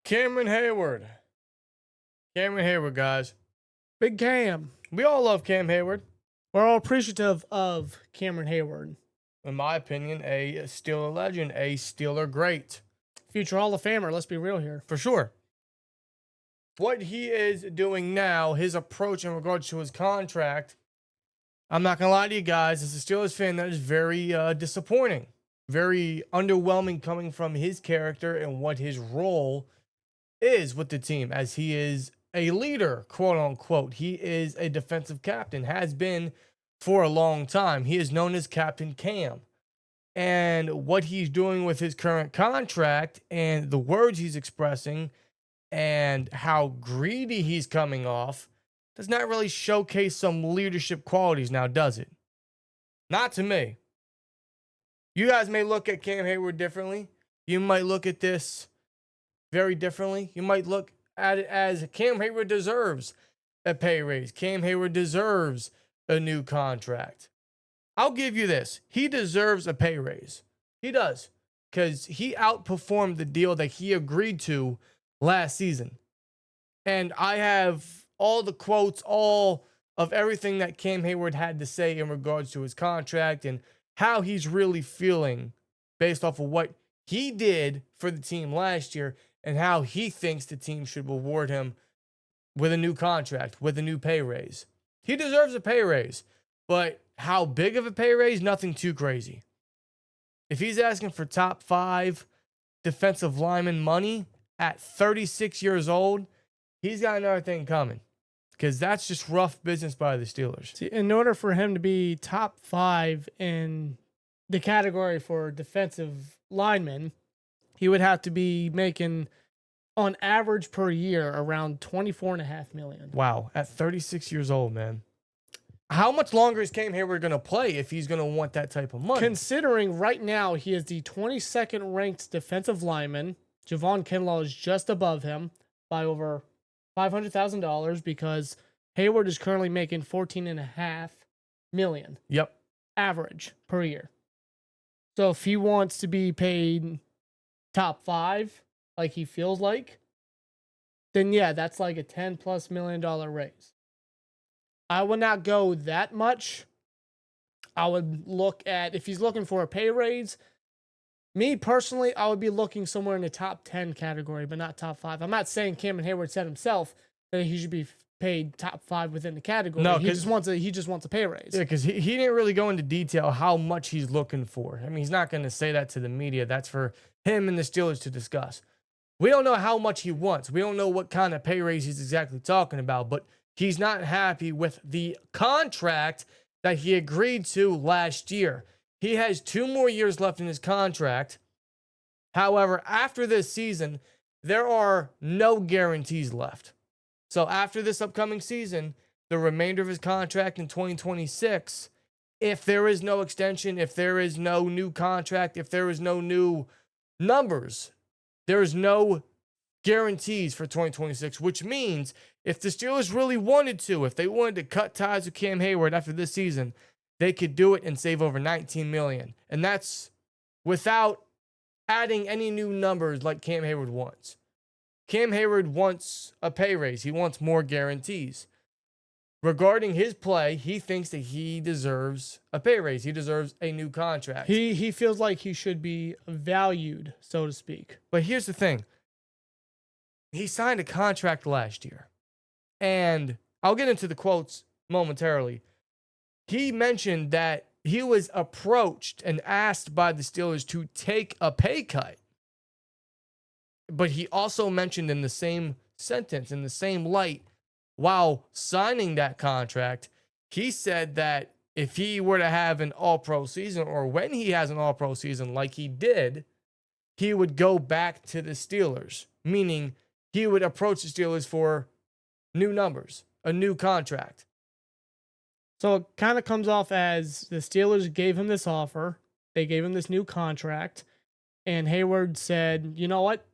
Cameron Heyward. Cameron Heyward, guys. Big Cam. We all love Cam Heyward. We're all appreciative of Cameron Heyward. In my opinion, a Steeler legend, a Steeler great. Future Hall of Famer, let's be real here. For sure. What he is doing now, his approach in regards to his contract, I'm not going to lie to you guys, as a Steelers fan, that is very disappointing. Very underwhelming coming from his character and what his role is with the team, as he is a leader, quote unquote. He is a defensive captain, has been for a long time. He is known as Captain Cam. And what he's doing with his current contract and the words he's expressing and how greedy he's coming off does not really showcase some leadership qualities now, does it? Not to me. You guys may look at Cam Heyward differently. You might look at this very differently. You might look at it as Cam Heyward deserves a pay raise. Cam Heyward deserves a new contract. I'll give you this. He deserves a pay raise. He does. Because he outperformed the deal that he agreed to last season. And I have all the quotes, all of everything that Cam Heyward had to say in regards to his contract and how he's really feeling based off of what he did for the team last year and how he thinks the team should reward him with a new contract, with a new pay raise. He deserves a pay raise, but how big of a pay raise? Nothing too crazy. If he's asking for top 5 defensive lineman money at 36 years old, he's got another thing coming, because that's just rough business by the Steelers. See, in order for him to be top 5 in the category for defensive linemen, he would have to be making, on average per year, around $24.5 million. Wow, at 36 years old, man. How much longer is Cam Heyward going to play if he's going to want that type of money? Considering right now he is the 22nd ranked defensive lineman, Javon Kinlaw is just above him by over $500,000 because Heyward is currently making $14.5 million. Yep. Average per year. So if he wants to be paid top 5, like he feels like, then yeah, that's like a $10+ million raise. I would not go that much. I would look at, if he's looking for a pay raise, me personally, I would be looking somewhere in the top 10 category, but not top 5. I'm not saying Cameron Heyward said himself that he should be paid top 5 within the category. No, he just wants a pay raise. Yeah, because he didn't really go into detail how much he's looking for. I mean, he's not going to say that to the media. That's for him and the Steelers to discuss. We don't know how much he wants. We don't know what kind of pay raise he's exactly talking about, but he's not happy with the contract that he agreed to last year. He has 2 more years left in his contract. However, after this season, there are no guarantees left. So after this upcoming season, the remainder of his contract in 2026, if there is no extension, if there is no new contract, if there is no new numbers, there is no guarantees for 2026, which means if the Steelers really wanted to, if they wanted to cut ties with Cam Heyward after this season, they could do it and save over $19 million. And that's without adding any new numbers like Cam Heyward wants. Cam Heyward wants a pay raise. He wants more guarantees. Regarding his play, he thinks that he deserves a pay raise. He deserves a new contract. He feels like he should be valued, so to speak. But here's the thing. He signed a contract last year. And I'll get into the quotes momentarily. He mentioned that he was approached and asked by the Steelers to take a pay cut. But he also mentioned in the same sentence, in the same light, while signing that contract, he said that if he were to have an all-pro season, or when he has an all-pro season like he did, he would go back to the Steelers, meaning he would approach the Steelers for new numbers, a new contract. So it kind of comes off as the Steelers gave him this offer. They gave him this new contract. And Heyward said, you know what?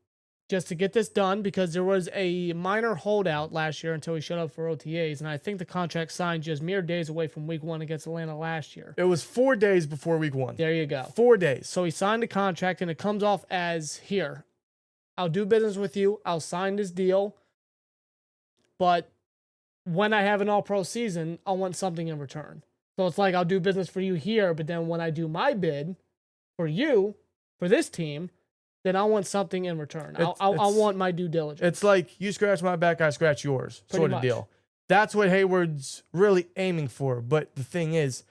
Just to get this done, because there was a minor holdout last year until he showed up for OTAs. And I think the contract signed just mere days away from week 1 against Atlanta last year. It was 4 days before week 1. There you go. 4 days. So he signed the contract, and it comes off as, here, I'll do business with you. I'll sign this deal. But when I have an all-pro season, I want something in return. So it's like I'll do business for you here, but then when I do my bid for you, for this team, then I want something in return. I want my due diligence. It's like you scratch my back, I scratch yours, sort of much. deal. That's what Heyward's really aiming for. But the thing is,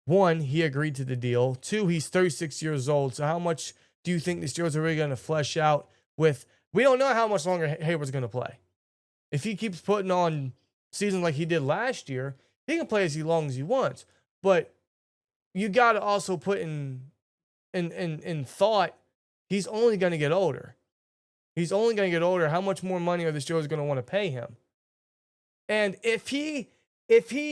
one, he agreed to the deal. Two, he's 36 years old. So how much do you think the Steelers are really going to flesh out with? We don't know how much longer Heyward's going to play. If he keeps putting on seasons like he did last year, he can play as long as he wants. But you got to also put in thought, he's only going to get older. He's only going to get older. How much more money are the Steelers going to want to pay him? And if he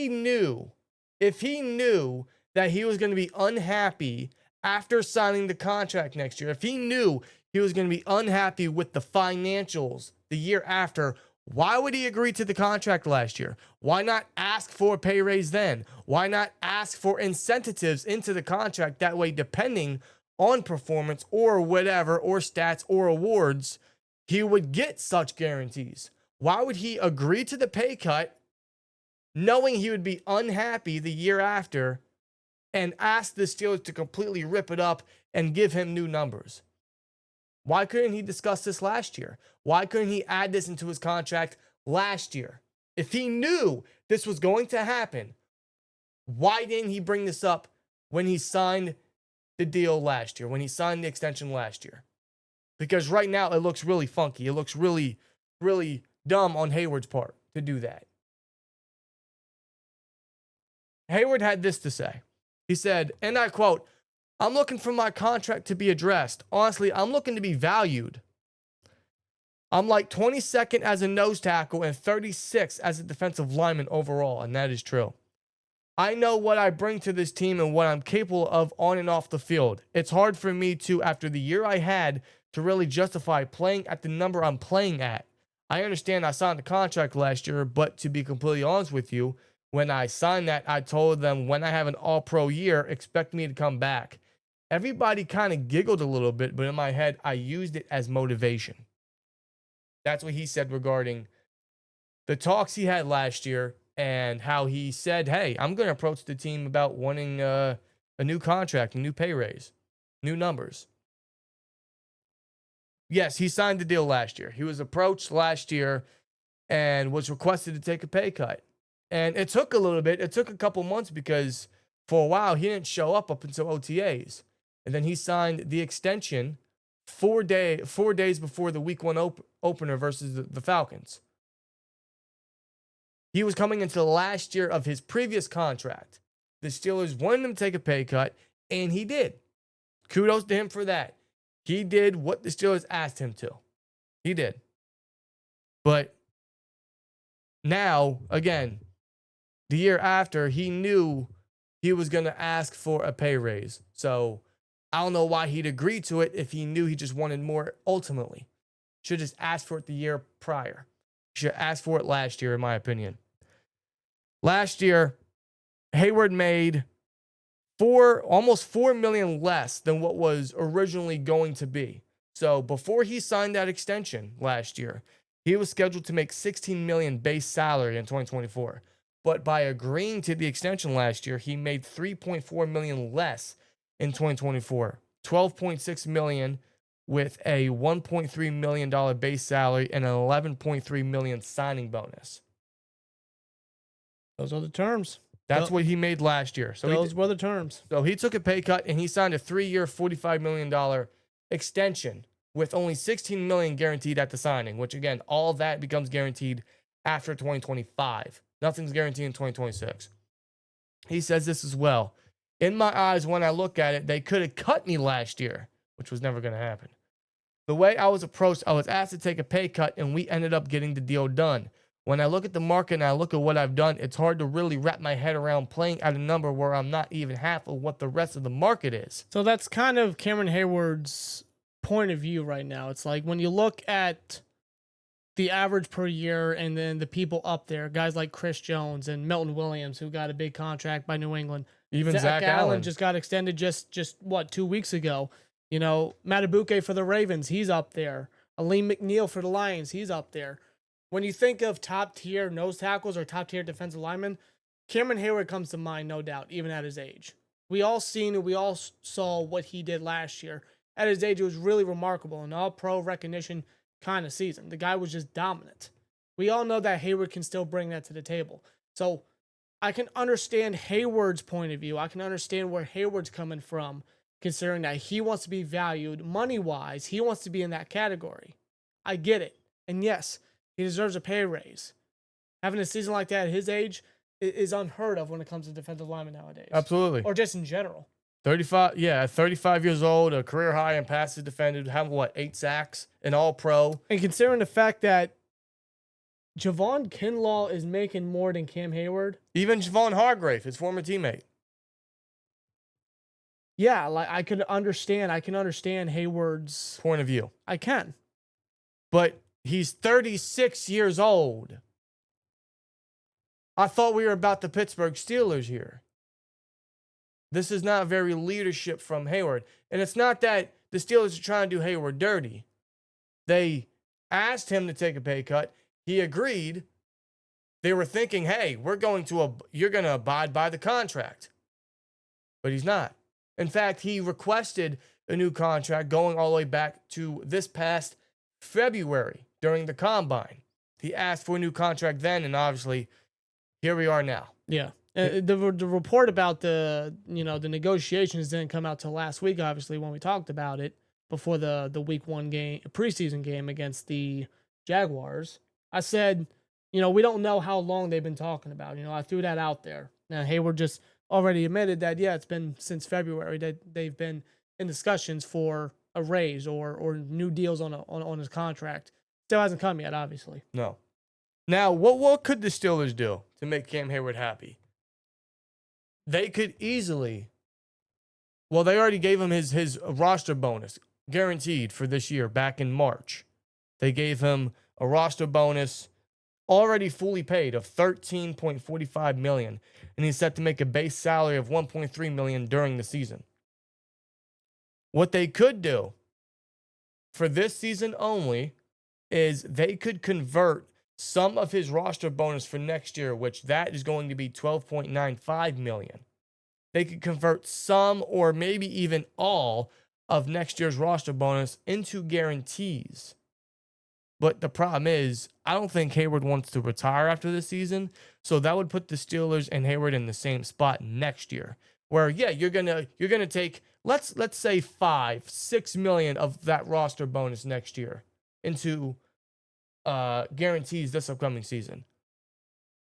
knew that he was going to be unhappy after signing the contract next year, if he knew he was going to be unhappy with the financials the year after, why would he agree to the contract last year? Why not ask for a pay raise then? Why not ask for incentives into the contract? That way, depending on performance or whatever, or stats or awards, he would get such guarantees. Why would he agree to the pay cut knowing he would be unhappy the year after and ask the Steelers to completely rip it up and give him new numbers? Why couldn't he discuss this last year? Why couldn't he add this into his contract last year? If he knew this was going to happen, why didn't he bring this up when he signed the deal last year, when he signed the extension last year? Because right now it looks really funky. It looks really, really dumb on Heyward's part to do that. Heyward had this to say. He said, and I quote, "I'm looking for my contract to be addressed. Honestly, I'm looking to be valued. I'm like 22nd as a nose tackle and 36th as a defensive lineman overall," and that is true. "I know what I bring to this team and what I'm capable of on and off the field. It's hard for me to, after the year I had, to really justify playing at the number I'm playing at. I understand I signed the contract last year, but to be completely honest with you, when I signed that, I told them when I have an all-pro year, expect me to come back." Everybody kind of giggled a little bit, but in my head, I used it as motivation. That's what he said regarding the talks he had last year and how he said, hey, I'm going to approach the team about wanting a new contract, a new pay raise, new numbers. Yes, he signed the deal last year. He was approached last year and was requested to take a pay cut. And it took a little bit. It took a couple months because for a while he didn't show up until OTAs. And then he signed the extension 4 days before the week 1 opener versus the Falcons. He was coming into the last year of his previous contract. The Steelers wanted him to take a pay cut, and he did. Kudos to him for that. He did what the Steelers asked him to. He did. But now, again, the year after, he knew he was going to ask for a pay raise. So I don't know why he'd agree to it if he knew he just wanted more ultimately. Should have just asked for it the year prior. Should have asked for it last year, in my opinion. Last year, Heyward made almost $4 million less than what was originally going to be. So before he signed that extension last year, he was scheduled to make $16 million base salary in 2024. But by agreeing to the extension last year, he made $3.4 million less in 2024. $12.6 million with a $1.3 million base salary and an $11.3 million signing bonus. Those are the terms. That's what he made last year. So those were the terms. So he took a pay cut and he signed a 3-year, $45 million extension with only $16 million guaranteed at the signing, which again, all that becomes guaranteed after 2025. Nothing's guaranteed in 2026. He says this as well. In my eyes, when I look at it, they could have cut me last year, which was never going to happen. The way I was approached, I was asked to take a pay cut and we ended up getting the deal done. When I look at the market and I look at what I've done, it's hard to really wrap my head around playing at a number where I'm not even half of what the rest of the market is. So that's kind of Cameron Heyward's point of view right now. It's like when you look at the average per year and then the people up there, guys like Chris Jones and Milton Williams, who got a big contract by New England. Even Zach Allen just got extended just 2 weeks ago. You know, Matabuke for the Ravens, he's up there. Aleem McNeil for the Lions, he's up there. When you think of top tier nose tackles or top tier defensive linemen, Cameron Heyward comes to mind, no doubt, even at his age. We all saw what he did last year. At his age, it was really remarkable, an all-pro recognition kind of season. The guy was just dominant. We all know that Heyward can still bring that to the table. So I can understand Heyward's point of view. I can understand where Heyward's coming from, considering that he wants to be valued money-wise. He wants to be in that category. I get it. And yes, he deserves a pay raise. Having a season like that at his age is unheard of when it comes to defensive linemen nowadays. Absolutely. Or just in general. 35, yeah, 35 years old, a career high in passes defended, have 8 sacks, an all-pro. And considering the fact that Javon Kinlaw is making more than Cam Heyward. Even Javon Hargrave, his former teammate. Yeah, like I can understand Hayward's point of view. I can. But he's 36 years old. I thought we were about the Pittsburgh Steelers here. This is not very leadership from Heyward. And it's not that the Steelers are trying to do Heyward dirty. They asked him to take a pay cut. He agreed. They were thinking, hey, you're going to abide by the contract. But he's not. In fact, he requested a new contract going all the way back to this past February during the Combine. He asked for a new contract then, and obviously, here we are now. Yeah. The report about the negotiations didn't come out till last week, obviously, when we talked about it before the week 1 game, preseason game against the Jaguars. I said, we don't know how long they've been talking about. I threw that out there. Now, Heyward just already admitted that, yeah, it's been since February that they've been in discussions for a raise or new deals on his contract. Still hasn't come yet, obviously. No. Now, what could the Steelers do to make Cam Heyward happy? They could easily, well, they already gave him his roster bonus guaranteed for this year back in March. They gave him a roster bonus already fully paid of $13.45 million, and he's set to make a base salary of $1.3 million during the season. What they could do for this season only is they could convert some of his roster bonus for next year, which that is going to be $12.95 million. They could convert some or maybe even all of next year's roster bonus into guarantees. But the problem is, I don't think Heyward wants to retire after this season, so that would put the Steelers and Heyward in the same spot next year. Where, yeah, you're gonna take let's say $5-6 million of that roster bonus next year into guarantees this upcoming season.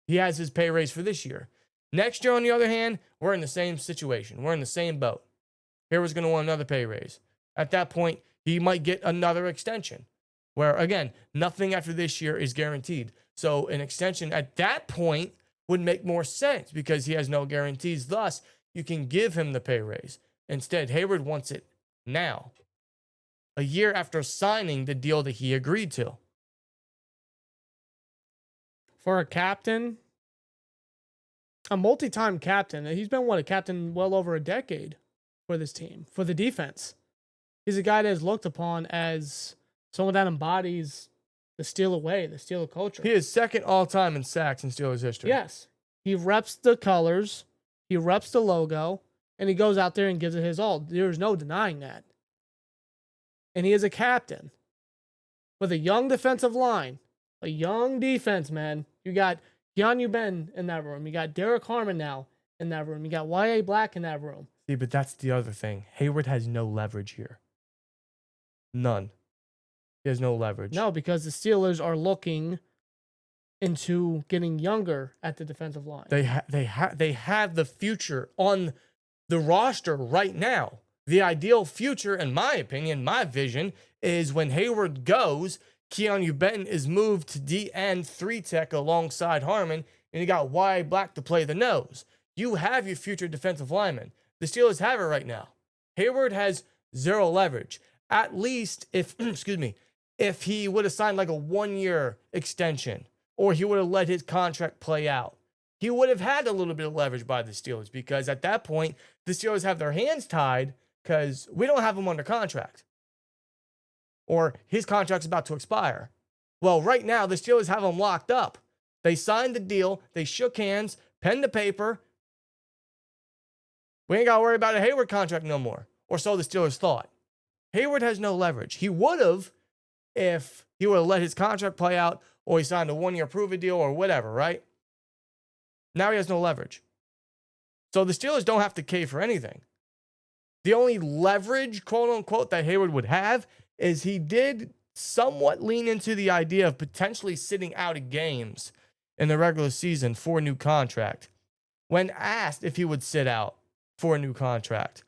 He has his pay raise for this year. Next year, on the other hand, we're in the same situation. We're in the same boat. Heyward's going to want another pay raise. At that point, he might get another extension where, again, nothing after this year is guaranteed. So an extension at that point would make more sense because he has no guarantees. Thus, you can give him the pay raise. Instead, Heyward wants it now, a year after signing the deal that he agreed to. For a captain, a multi-time captain, he's been a captain well over a decade for this team, for the defense. He's a guy that is looked upon as someone that embodies the Steeler way, the Steeler culture. He is second all-time in sacks in Steelers history. Yes. He reps the colors, he reps the logo, and he goes out there and gives it his all. There's no denying that. And he is a captain with a young defensive line, a young defense, man. You got Keanu Ben in that room. You got Derek Harmon now in that room. You got Y.A. Black in that room. See, but that's the other thing. Heyward has no leverage here. None. He has no leverage. No, because the Steelers are looking into getting younger at the defensive line. They have the future on the roster right now. The ideal future, in my opinion, my vision, is when Heyward goes, Keanu Benton is moved to DN 3-tech alongside Harmon, and you got Y.A. Black to play the nose. You have your future defensive lineman. The Steelers have it right now. Heyward has zero leverage. At least if he would have signed like a 1-year extension, or he would have let his contract play out, he would have had a little bit of leverage by the Steelers, because at that point, the Steelers have their hands tied because we don't have him under contract. or his contract's about to expire. Well, right now, the Steelers have him locked up. They signed the deal. They shook hands, penned the paper. We ain't got to worry about a Heyward contract no more, or so the Steelers thought. Heyward has no leverage. He would have if he would have let his contract play out, or he signed a one-year prove-it deal or whatever, right? Now he has no leverage. So the Steelers don't have to cave for anything. The only leverage, quote unquote, that Heyward would have is he did somewhat lean into the idea of potentially sitting out of games in the regular season for a new contract. When asked if he would sit out for a new contract,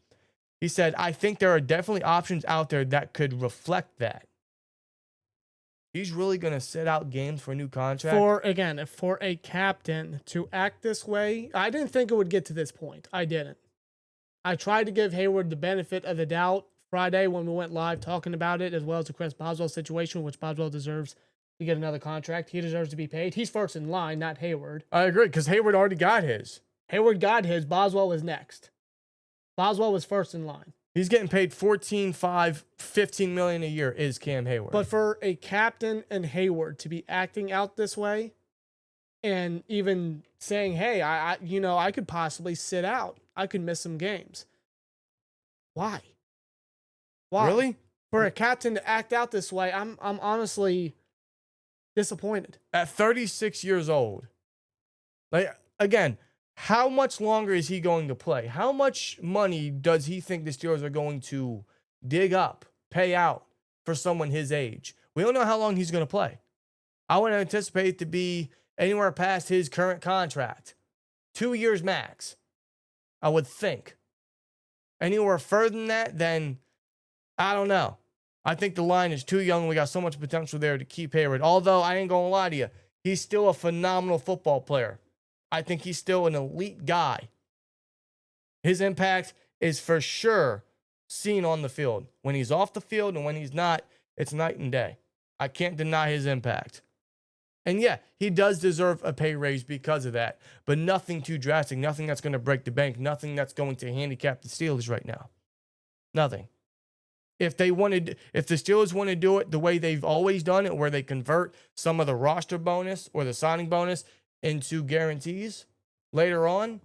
he said, I think there are definitely options out there that could reflect that. He's really going to sit out games for a new contract? For a captain to act this way, I didn't think it would get to this point. I didn't. I tried to give Heyward the benefit of the doubt Friday when we went live talking about it, as well as the Chris Boswell situation, which Boswell deserves to get another contract. He deserves to be paid. He's first in line, not Heyward. I agree, because Heyward already got his. Heyward got his. Boswell was next. Boswell was first in line. He's getting paid $14.5, $15 million a year is Cam Heyward. But for a captain and Heyward to be acting out this way and even saying, hey, I could possibly sit out. I could miss some games. Why? Really? For a captain to act out this way, I'm honestly disappointed. At 36 years old, like, again, how much longer is he going to play? How much money does he think the Steelers are going to dig up, pay out for someone his age? We don't know how long he's going to play. I would anticipate it to be anywhere past his current contract. 2 years max, I would think. Anywhere further than that, then I don't know. I think the line is too young. We got so much potential there to keep Heyward. Although, I ain't going to lie to you, he's still a phenomenal football player. I think he's still an elite guy. His impact is for sure seen on the field. When he's off the field and when he's not, it's night and day. I can't deny his impact. And yeah, he does deserve a pay raise because of that, but nothing too drastic, nothing that's going to break the bank, nothing that's going to handicap the Steelers right now. Nothing. If the Steelers want to do it the way they've always done it, where they convert some of the roster bonus or the signing bonus into guarantees later on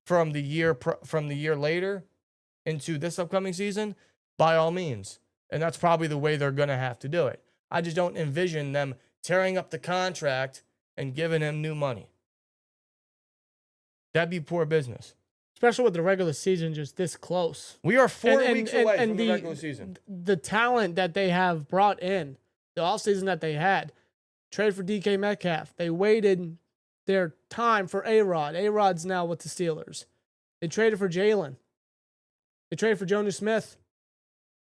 from the year later into this upcoming season, by all means. And that's probably the way they're going to have to do it. I just don't envision them tearing up the contract and giving him new money. That'd be poor business. Especially with the regular season just this close. We are 4 weeks away from the regular season. The talent that they have brought in, the offseason that they had, trade for DK Metcalf. They waited their time for A-Rod. A-Rod's now with the Steelers. They traded for Jalen. They traded for Jonnu Smith.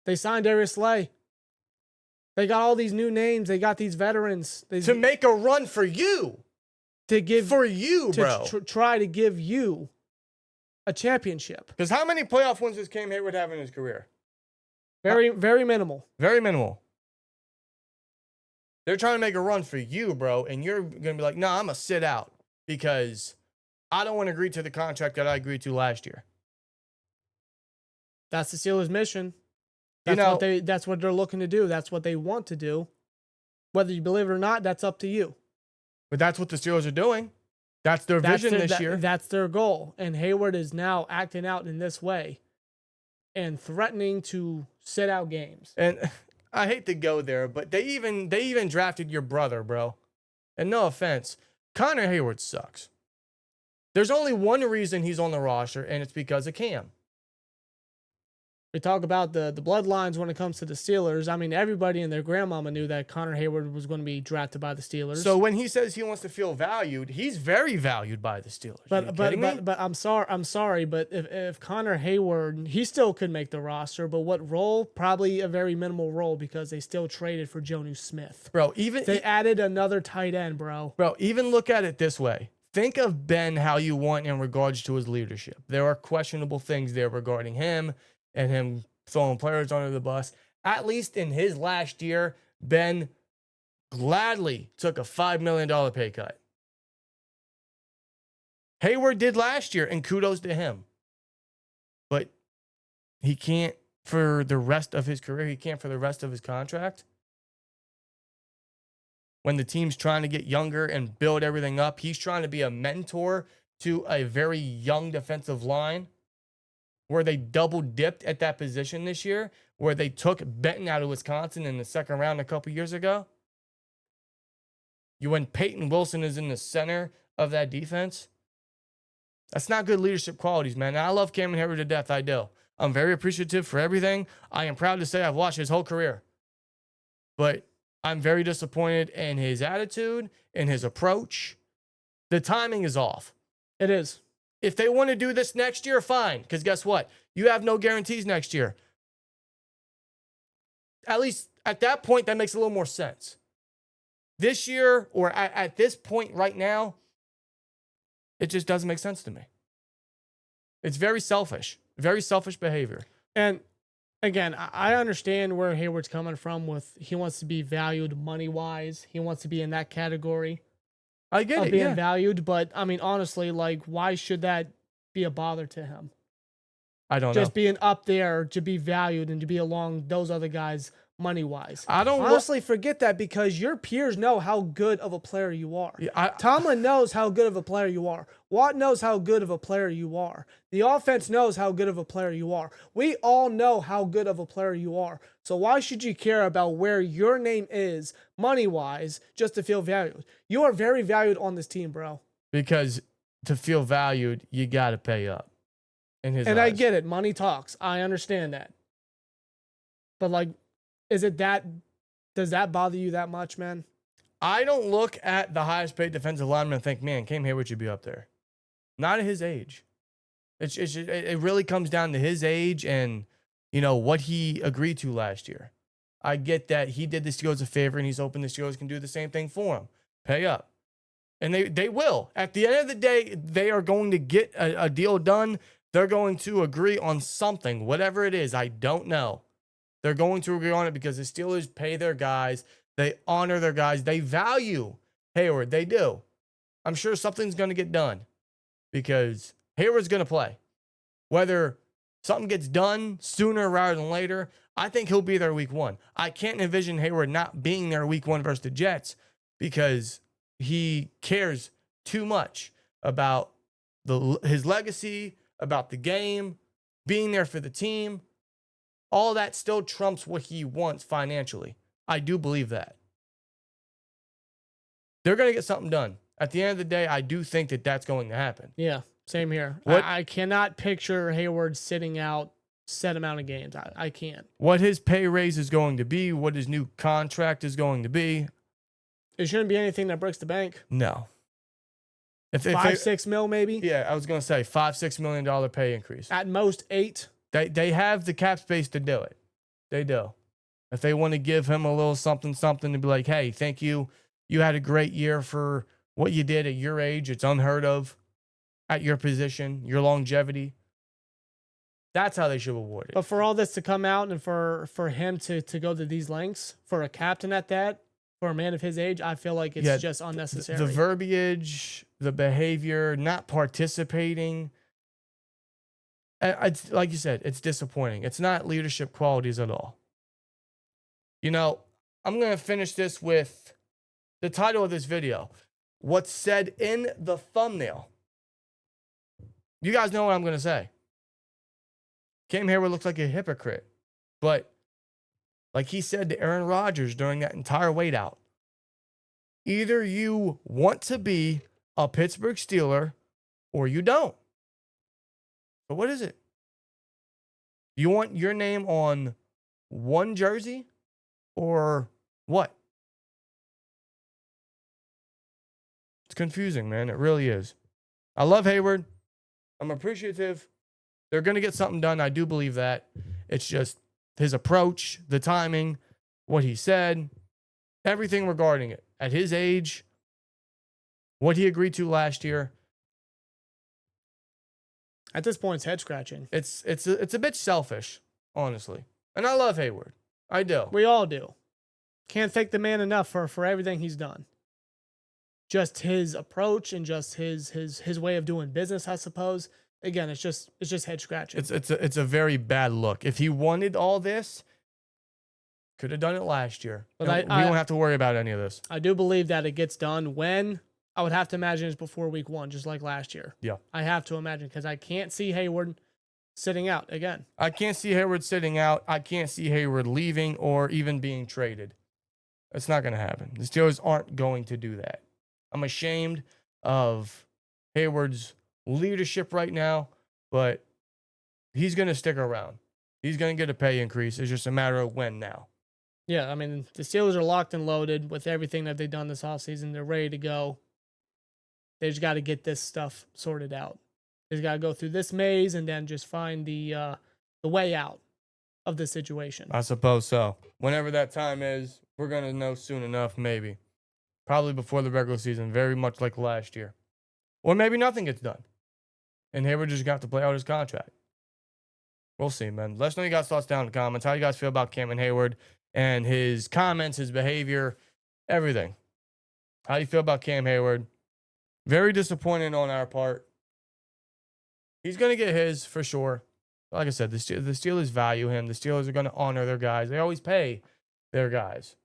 They signed Darius Slay. They got all these new names. They got these veterans. To make a run for you. Bro. Try to give you a championship. Because how many playoff wins does Cam Heyward have in his career? Very minimal. Very minimal. They're trying to make a run for you, bro, and you're going to be like, nah, I'm going to sit out because I don't want to agree to the contract that I agreed to last year. That's the Steelers' mission. That's what they're looking to do. That's what they want to do. Whether you believe it or not, that's up to you. But that's what the Steelers are doing. That's their vision this year. That's their goal. And Heyward is now acting out in this way and threatening to sit out games. And I hate to go there, but they even drafted your brother, bro. And no offense, Connor Heyward sucks. There's only one reason he's on the roster, and it's because of Cam. We talk about the bloodlines when it comes to the Steelers. I mean, everybody and their grandmama knew that Connor Heyward was going to be drafted by the Steelers. So when he says he wants to feel valued, he's very valued by the Steelers. But I'm sorry, but if Connor Heyward, he still could make the roster, but what role? Probably a very minimal role because they still traded for Jonnu Smith. Bro, they added another tight end, bro. Bro, even look at it this way. Think of Ben how you want in regards to his leadership. There are questionable things there regarding him and him throwing players under the bus. At least in his last year, Ben gladly took a $5 million pay cut. Heyward did last year, and kudos to him. But he can't for the rest of his career. He can't for the rest of his contract. When the team's trying to get younger and build everything up, he's trying to be a mentor to a very young defensive line where they double dipped at that position this year, where they took Benton out of Wisconsin in the second round a couple years ago. When Peyton Wilson is in the center of that defense, that's not good leadership qualities, man. And I love Cameron Heyward to death. I do. I'm very appreciative for everything. I am proud to say I've watched his whole career. But I'm very disappointed in his attitude, in his approach. The timing is off. It is. If they want to do this next year, fine. Because guess what? You have no guarantees next year. At least at that point, that makes a little more sense. This year, or at this point right now, it just doesn't make sense to me. It's very selfish behavior. And again, I understand where Heyward's coming from with he wants to be valued money-wise. He wants to be in that category I get of it, being yeah. valued. But, I mean, honestly, like, why should that be a bother to him? I don't know. Just being up there to be valued and to be along those other guys money-wise. I don't honestly forget that because your peers know how good of a player you are. Yeah, Tomlin knows how good of a player you are. Watt knows how good of a player you are. The offense knows how good of a player you are. We all know how good of a player you are. So why should you care about where your name is money-wise just to feel valued? You are very valued on this team, bro. Because to feel valued, you got to pay up. In his eyes. I get it. Money talks. I understand that. But, like, does that bother you that much, man? I don't look at the highest paid defensive lineman and think, man, Cam Heyward should be up there. Not at his age. It really comes down to his age and, what he agreed to last year. I get that he did the Steelers a favor and he's hoping the Steelers can do the same thing for him. Pay up. And they will. At the end of the day, they are going to get a deal done. They're going to agree on something, whatever it is. I don't know. They're going to agree on it because the Steelers pay their guys. They honor their guys. They value Heyward. They do. I'm sure something's going to get done because Heyward's going to play. Whether something gets done sooner rather than later, I think he'll be there week 1. I can't envision Heyward not being there week 1 versus the Jets because he cares too much about his legacy, about the game, being there for the team. All that still trumps what he wants financially. I do believe that. They're going to get something done. At the end of the day, I do think that that's going to happen. Yeah, same here. I cannot picture Heyward sitting out set amount of games. I can't. What his pay raise is going to be, what his new contract is going to be. It shouldn't be anything that breaks the bank. No. If 5-6 mil maybe? Yeah, I was going to say $5-6 million pay increase. At most 8. They have the cap space to do it. They do. If they want to give him a little something to be like, hey, thank you. You had a great year for what you did at your age. It's unheard of at your position, your longevity. That's how they should award it. But for all this to come out and for him to go to these lengths, for a captain at that, for a man of his age, I feel like it's just unnecessary. The verbiage, the behavior, not participating. It's, like you said, it's disappointing. It's not leadership qualities at all. I'm going to finish this with the title of this video. What's said in the thumbnail. You guys know what I'm going to say. Cam Heyward looks like a hypocrite. But like he said to Aaron Rodgers during that entire wait out, either you want to be a Pittsburgh Steeler or you don't. But what is it? You want your name on one jersey or what? It's confusing, man. It really is. I love Heyward. I'm appreciative. They're going to get something done. I do believe that. It's just his approach, the timing, what he said, everything regarding it. At his age, what he agreed to last year. At this point, it's head scratching. It's a bit selfish, honestly. And I love Heyward. I do. We all do. Can't thank the man enough for everything he's done. Just his approach and just his way of doing business, I suppose. again, it's just head scratching. It's a very bad look. If he wanted all this, could have done it last year. But we don't have to worry about any of this. I do believe that it gets done when I would have to imagine it's before week 1, just like last year. Yeah. I have to imagine because I can't see Heyward sitting out again. I can't see Heyward sitting out. I can't see Heyward leaving or even being traded. It's not going to happen. The Steelers aren't going to do that. I'm ashamed of Heyward's leadership right now, but he's going to stick around. He's going to get a pay increase. It's just a matter of when now. Yeah, I mean, the Steelers are locked and loaded with everything that they've done this offseason. They're ready to go. They just got to get this stuff sorted out. They just got to go through this maze and then just find the way out of the situation. I suppose so. Whenever that time is, we're going to know soon enough, maybe. Probably before the regular season, very much like last year. Or maybe nothing gets done. And Heyward just got to play out his contract. We'll see, man. Let us know your guys' thoughts down in the comments. How you guys feel about Cameron Heyward and his comments, his behavior, everything. How you feel about Cam Heyward? Very disappointing on our part. He's going to get his for sure. Like I said, the Steelers value him. The Steelers are going to honor their guys. They always pay their guys.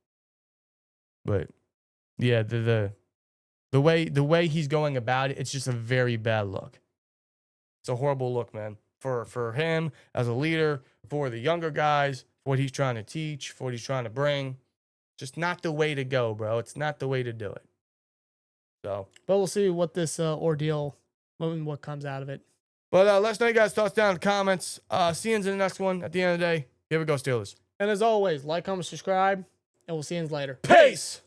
But yeah, the way he's going about it, it's just a very bad look. It's a horrible look, man. For him as a leader, for the younger guys, for what he's trying to teach, for what he's trying to bring. Just not the way to go, bro. It's not the way to do it. So, but we'll see what this ordeal, what comes out of it. But let us know you guys' thoughts down in the comments. See you in the next one. At the end of the day, here we go, Steelers. And as always, like, comment, subscribe, and we'll see you later. Peace!